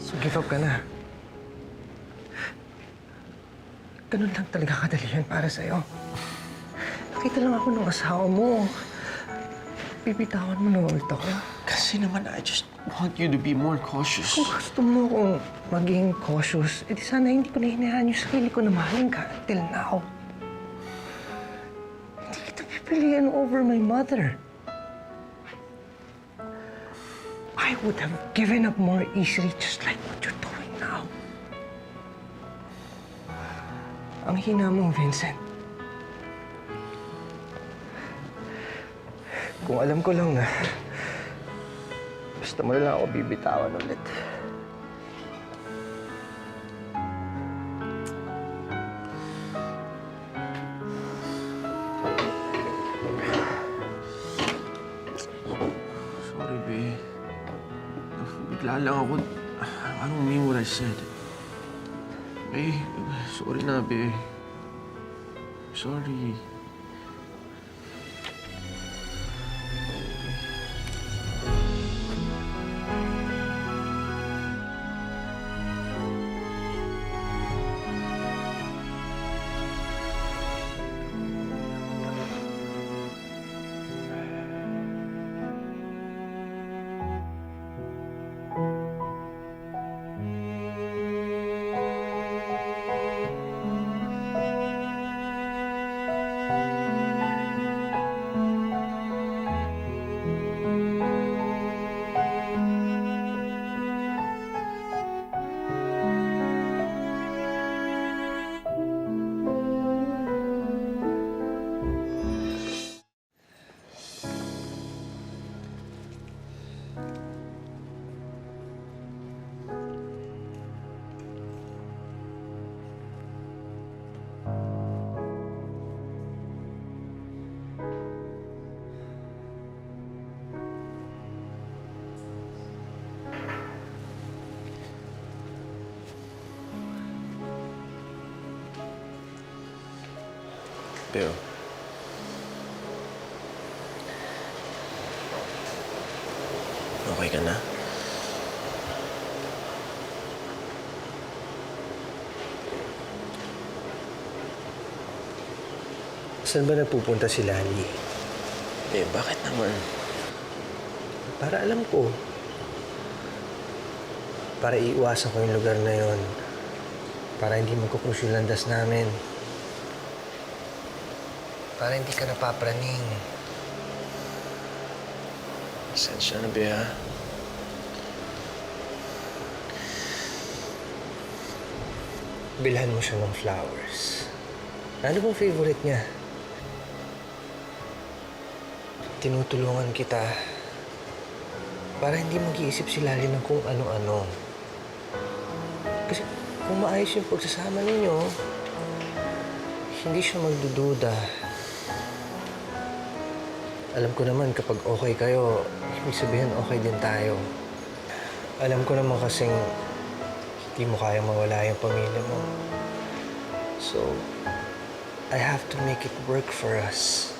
So give up ka na. Ganun lang talaga kadali yan para sa'yo. Nakita lang ako ng asawa mo. Bibitawan mo na ulit ako. Kasi naman, I just want you to be more cautious. Kung gusto mo kong maging cautious, edi sana hindi ko na hinayaan yung sarili ko na mahalin ka until now. Hindi kita pipiliin over my mother. I would have given up more easily just like what you're doing now. Ang hina mo, Vincent. Kung alam ko lang na basta mo na lang ako bibitawan ulit. Sorry, babe. Bigla lang ako. I don't mean what I said. Babe, sorry na, babe. Sorry. Pero... okay ka na? Saan ba napupunta si Lali? Eh, bakit naman? Para alam ko. Para iiwasan ko yung lugar na yon. Para hindi magkukrus yung landas namin. Para hindi ka napapraning. Sensya na, be, ha? Bilhan mo siya ng flowers. Ano bang favorite niya? Tinutulungan kita para hindi mag-iisip si Lali ng kung ano-ano. Kasi kung maayos yung pagsasama ninyo, hindi siya magdududa. Alam ko naman kapag okay kayo, ibig sabihin okay din tayo. Alam ko naman kasing hindi mo kayang mawala yung pamilya mo. So, I have to make it work for us.